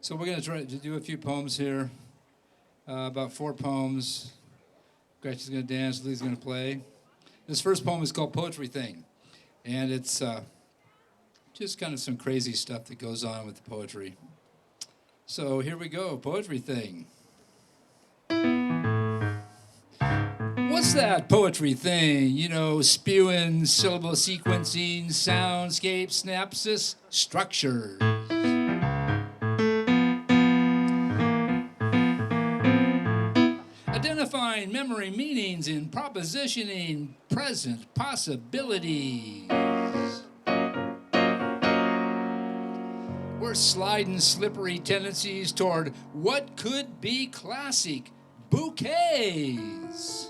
So we're going to try to do a few poems here, about 4 poems. Gretchen's going to dance, Lee's going to play. This first poem is called Poetry Thing, and it's just kind of some crazy stuff that goes on with the poetry. So here we go, Poetry Thing. What's that poetry thing? You know, spewing, syllable sequencing, soundscape, synapses, structures. Identifying memory meanings in propositioning present possibilities. We're sliding slippery tendencies toward what could be classic bouquets.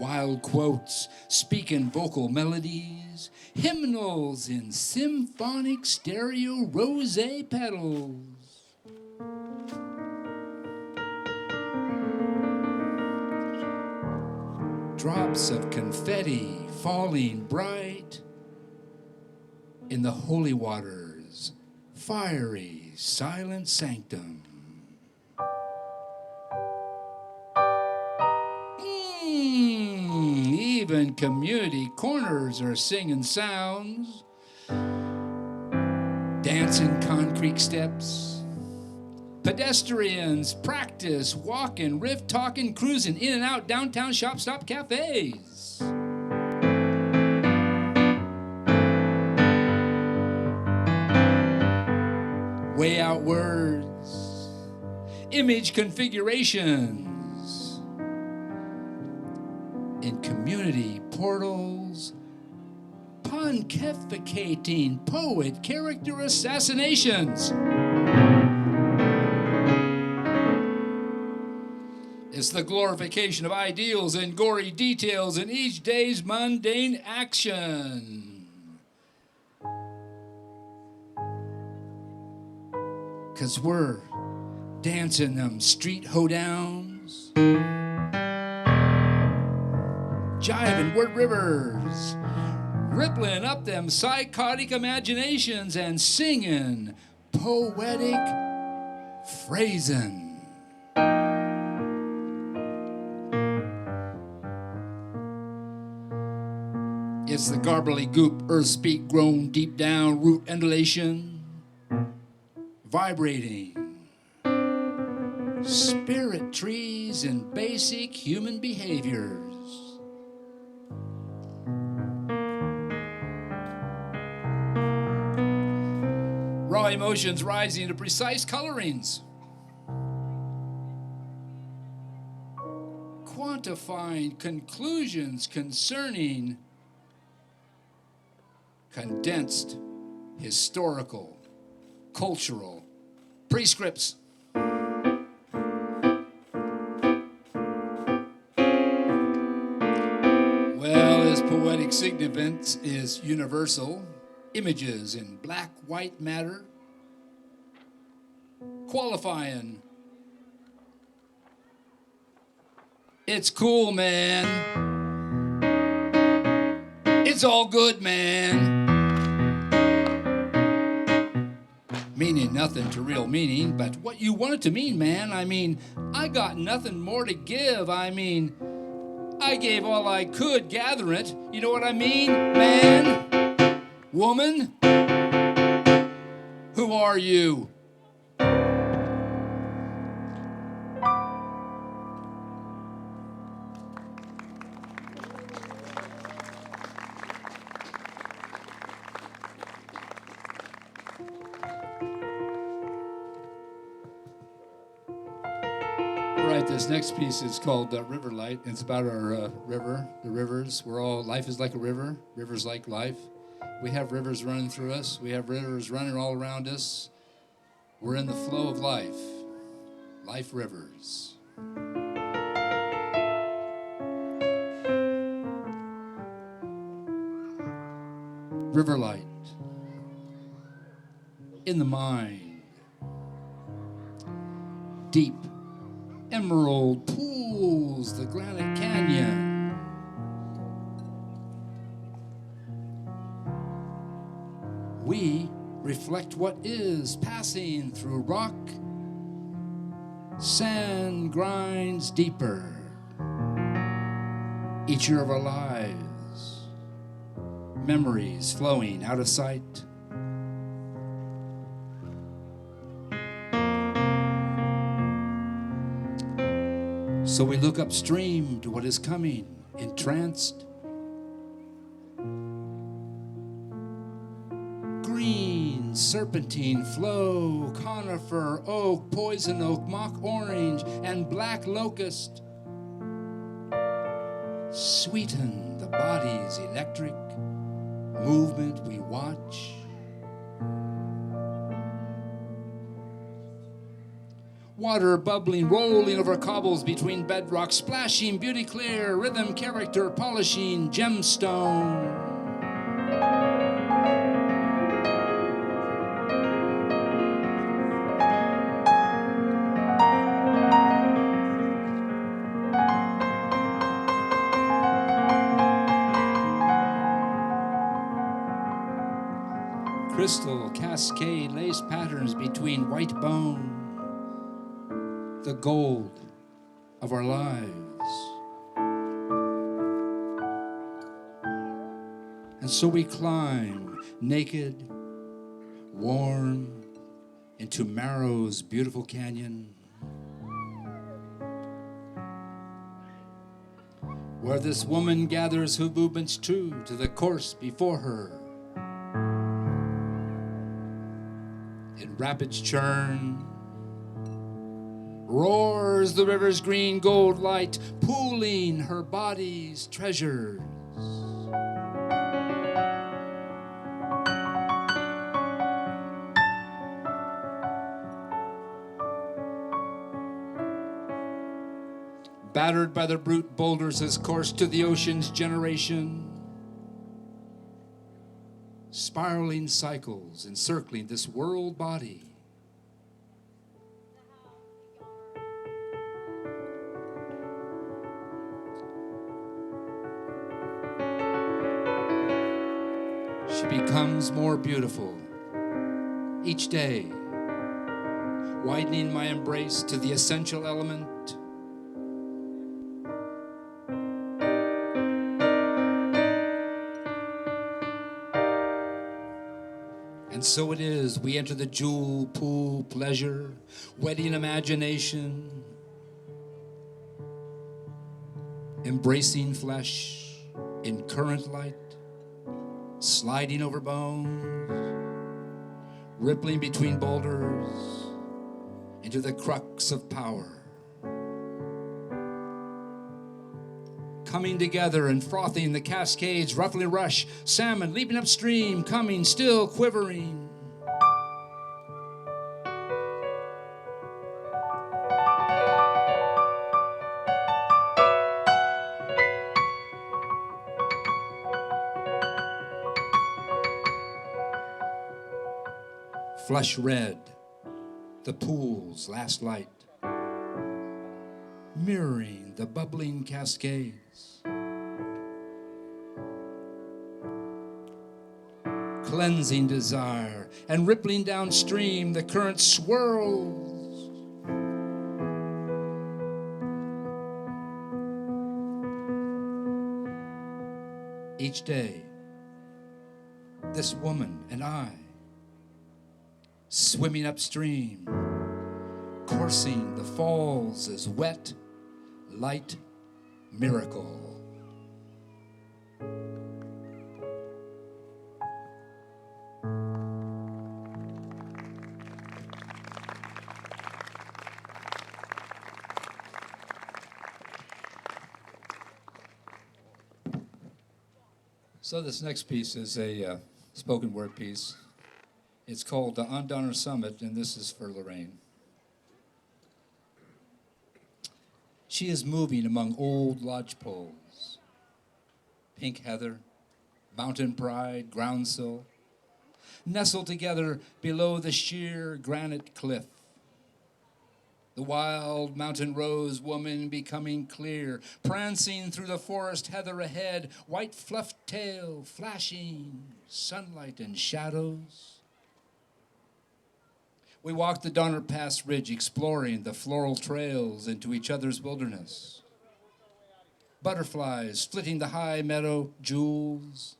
Wild quotes, speaking vocal melodies, hymnals in symphonic stereo rosé petals. Drops of confetti falling bright in the holy waters, fiery, silent sanctum. Even community corners are singing sounds, dancing concrete steps. Pedestrians practice walking, riff talking, cruising in and out downtown shop stop cafes. Way out words, image configurations, in community portals, pontificating poet character assassinations. It's the glorification of ideals and gory details in each day's mundane action. 'Cause we're dancing them street hoedowns, jiving word rivers, rippling up them psychotic imaginations and singing poetic phrasing. It's the garbly goop, earth speak grown deep down, root undulation, vibrating, spirit trees and basic human behaviors. Raw emotions rising to precise colorings. Quantifying conclusions concerning condensed historical, cultural prescripts. Well, its poetic significance is universal. Images in black, white matter, qualifying. It's cool, man. It's all good, man. Meaning nothing to real meaning, but what you want it to mean, man. I mean, I got nothing more to give. I mean, I gave all I could gather it. You know what I mean, man? Woman? Who are you? Right, this next piece is called River Light. It's about our river, the rivers. Life is like a river. Rivers like life. We have rivers running through us. We have rivers running all around us. We're in the flow of life. Life rivers. River light. In the mind. Deep. Emerald pools, the granite canyon. We reflect what is passing through rock. Sand grinds deeper. Each year of our lives, memories flowing out of sight. So we look upstream to what is coming, entranced. Green, serpentine, flow, conifer, oak, poison oak, mock orange, and black locust. Sweeten the body's electric movement we watch. Water bubbling, rolling over cobbles between bedrock, splashing, beauty clear, rhythm, character, polishing, gemstone. Crystal, cascade, lace patterns between white bone. The gold of our lives. And so we climb naked, warm, into Marrow's beautiful canyon, where this woman gathers her movements true to the course before her. In rapids churn, roars the river's green gold light, pooling her body's treasures. Battered by the brute boulders as course to the ocean's generation. Spiraling cycles encircling this world body. She becomes more beautiful each day, widening my embrace to the essential element. And so it is, we enter the jewel pool pleasure, wedding imagination, embracing flesh in current light, sliding over bones, rippling between boulders into the crux of power. Coming together and frothing the cascades, roughly rush, salmon leaping upstream, coming, still quivering. Flush red, the pool's last light, mirroring the bubbling cascades. Cleansing desire, and rippling downstream, the current swirls. Each day, this woman and I, swimming upstream, coursing the falls as wet, light miracle. So this next piece is a spoken word piece. It's called the Ondonner Summit, and this is for Lorraine. She is moving among old lodgepoles, pink heather, mountain pride, groundsel, nestled together below the sheer granite cliff. The wild mountain rose woman becoming clear, prancing through the forest heather ahead, white fluffed tail flashing, sunlight and shadows. We walked the Donner Pass Ridge, exploring the floral trails into each other's wilderness. Butterflies flitting the high meadow, jewels,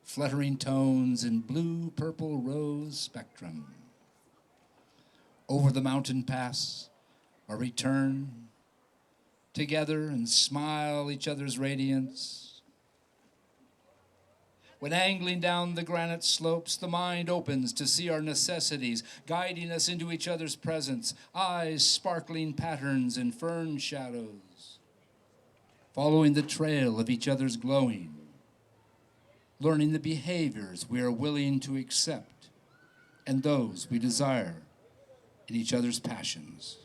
fluttering tones in blue, purple, rose spectrum. Over the mountain pass, a return, together and smile each other's radiance. When angling down the granite slopes, the mind opens to see our necessities, guiding us into each other's presence, eyes sparkling patterns in fern shadows, following the trail of each other's glowing, learning the behaviors we are willing to accept and those we desire in each other's passions.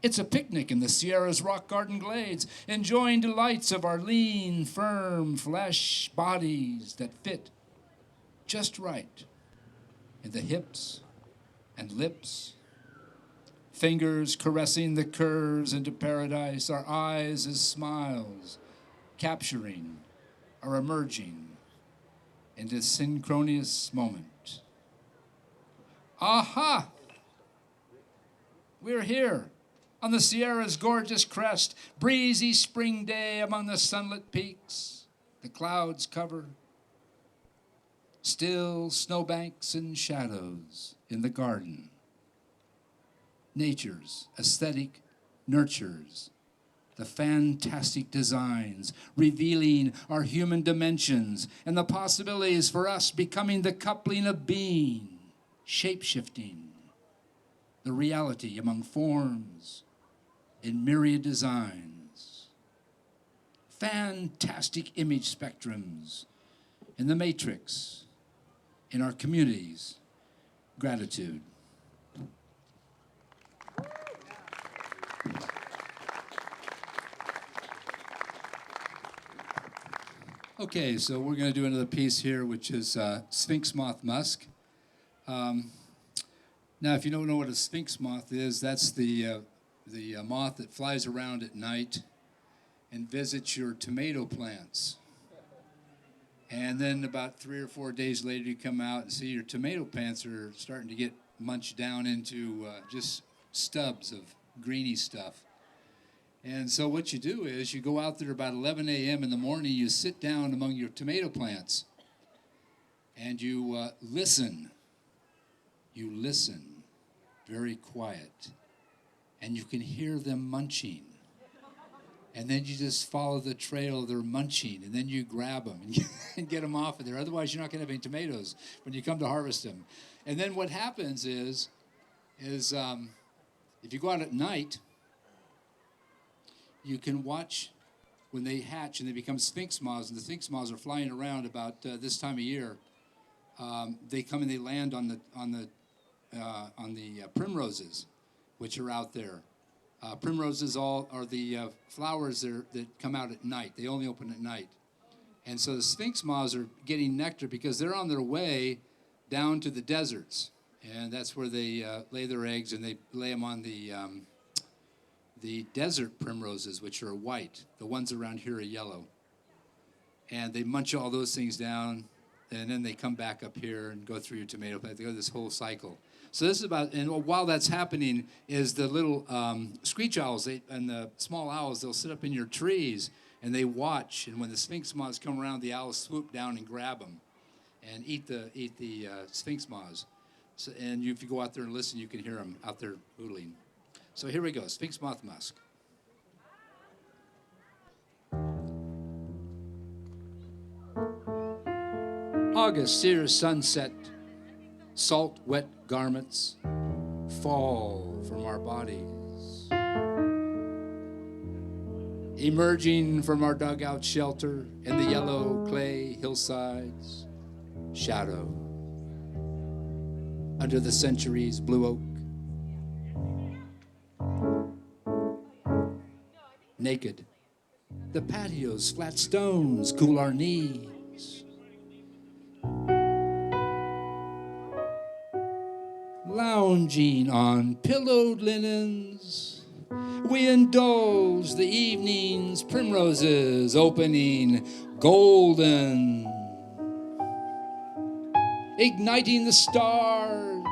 It's a picnic in the Sierra's rock garden glades, enjoying delights of our lean, firm flesh bodies that fit just right in the hips and lips, fingers caressing the curves into paradise, our eyes as smiles, capturing or emerging into a synchronous moment. Aha! We're here on the Sierra's gorgeous crest, breezy spring day among the sunlit peaks, the clouds cover, still snowbanks and shadows in the garden. Nature's aesthetic nurtures the fantastic designs, revealing our human dimensions and the possibilities for us becoming the coupling of being, shape-shifting, the reality among forms in myriad designs, fantastic image spectrums in the matrix, in our communities, gratitude. Okay, so we're going to do another piece here, which is Sphinx, Moth, Musk. Now, if you don't know what a Sphinx moth is, that's the moth that flies around at night and visits your tomato plants. And then about 3 or 4 days later, you come out and see your tomato plants are starting to get munched down into just stubs of greeny stuff. And so what you do is you go out there about 11 a.m. in the morning, you sit down among your tomato plants, and you listen. You listen very quiet, and you can hear them munching. And then you just follow the trail they're munching, and then you grab them and get them off of there. Otherwise, you're not going to have any tomatoes when you come to harvest them. And then what happens is if you go out at night, you can watch when they hatch and they become sphinx moths, and the sphinx moths are flying around about this time of year. They come and they land on the primroses, which are out there. Primroses all are the flowers that come out at night. They only open at night. And so the sphinx moths are getting nectar because they're on their way down to the deserts. And that's where they lay their eggs, and they lay them on the desert primroses, which are white. The ones around here are yellow. And they munch all those things down, and then they come back up here and go through your tomato plant. They go this whole cycle. So this is about, and while that's happening, is the little screech owls and the small owls, they'll sit up in your trees, and they watch. And when the sphinx moths come around, the owls swoop down and grab them and eat the sphinx moths. So, and if you go out there and listen, you can hear them out there hooting. So here we go, Sphinx, Moth, Musk. August sears sunset, salt, wet garments fall from our bodies. Emerging from our dugout shelter in the yellow clay hillsides, shadow. Under the centuries, blue oak. Naked. The patio's flat stones cool our knees. lounging on pillowed linens. We indulge the evening's primroses opening golden, igniting the stars.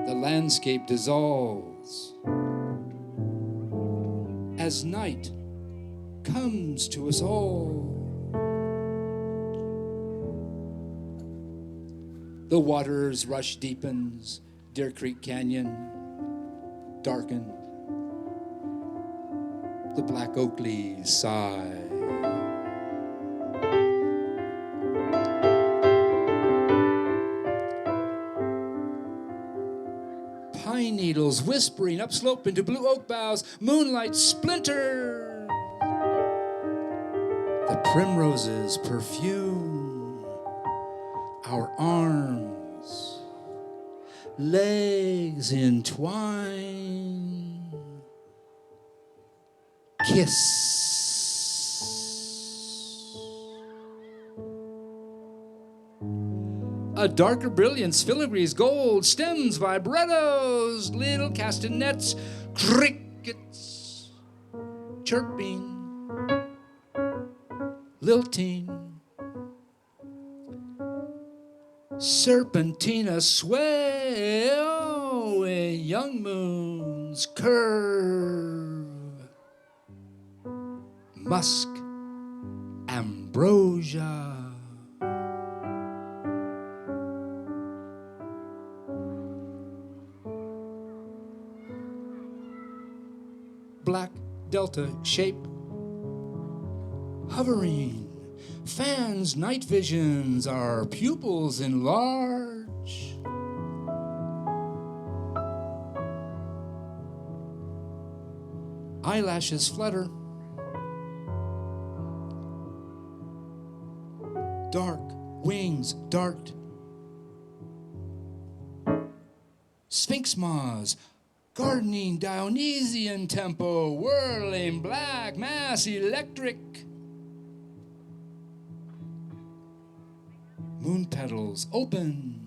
The landscape dissolves as night comes to us all. The water's rush deepens, Deer Creek Canyon darkened. The black oak leaves sigh. Pine needles whispering upslope into blue oak boughs, moonlight splinters. The primroses perfume our arms, legs entwine, kiss. A darker brilliance, filigrees, gold, stems, vibrettos, little castanets, crickets, chirping, lilting, serpentina sway, oh, a young moon's curve, musk, ambrosia. Black delta shape, hovering, fans night visions, our pupils enlarge. Eyelashes flutter, dark wings dart. Sphinx moths, gardening Dionysian tempo, whirling black mass electric. Moon petals open,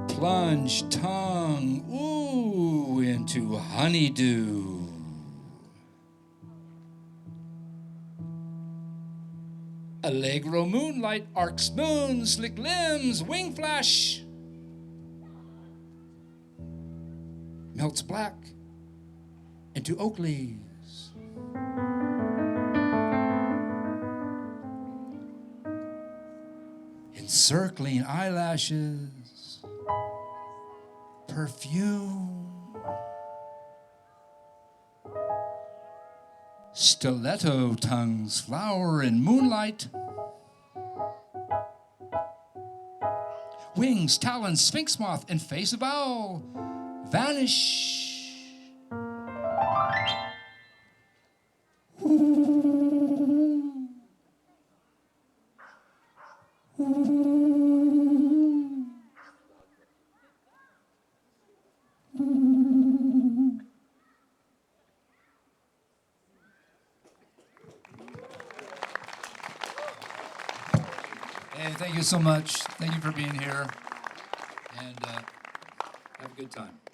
plunge tongue, ooh, into honeydew. Allegro moonlight arcs moon, slick limbs, wing flash. Melts black into oak leaves. Encircling eyelashes, perfume, stiletto tongues flower in moonlight. Wings, talons, sphinx moth, and face of owl vanish. Hey, thank you so much. Thank you for being here, and have a good time.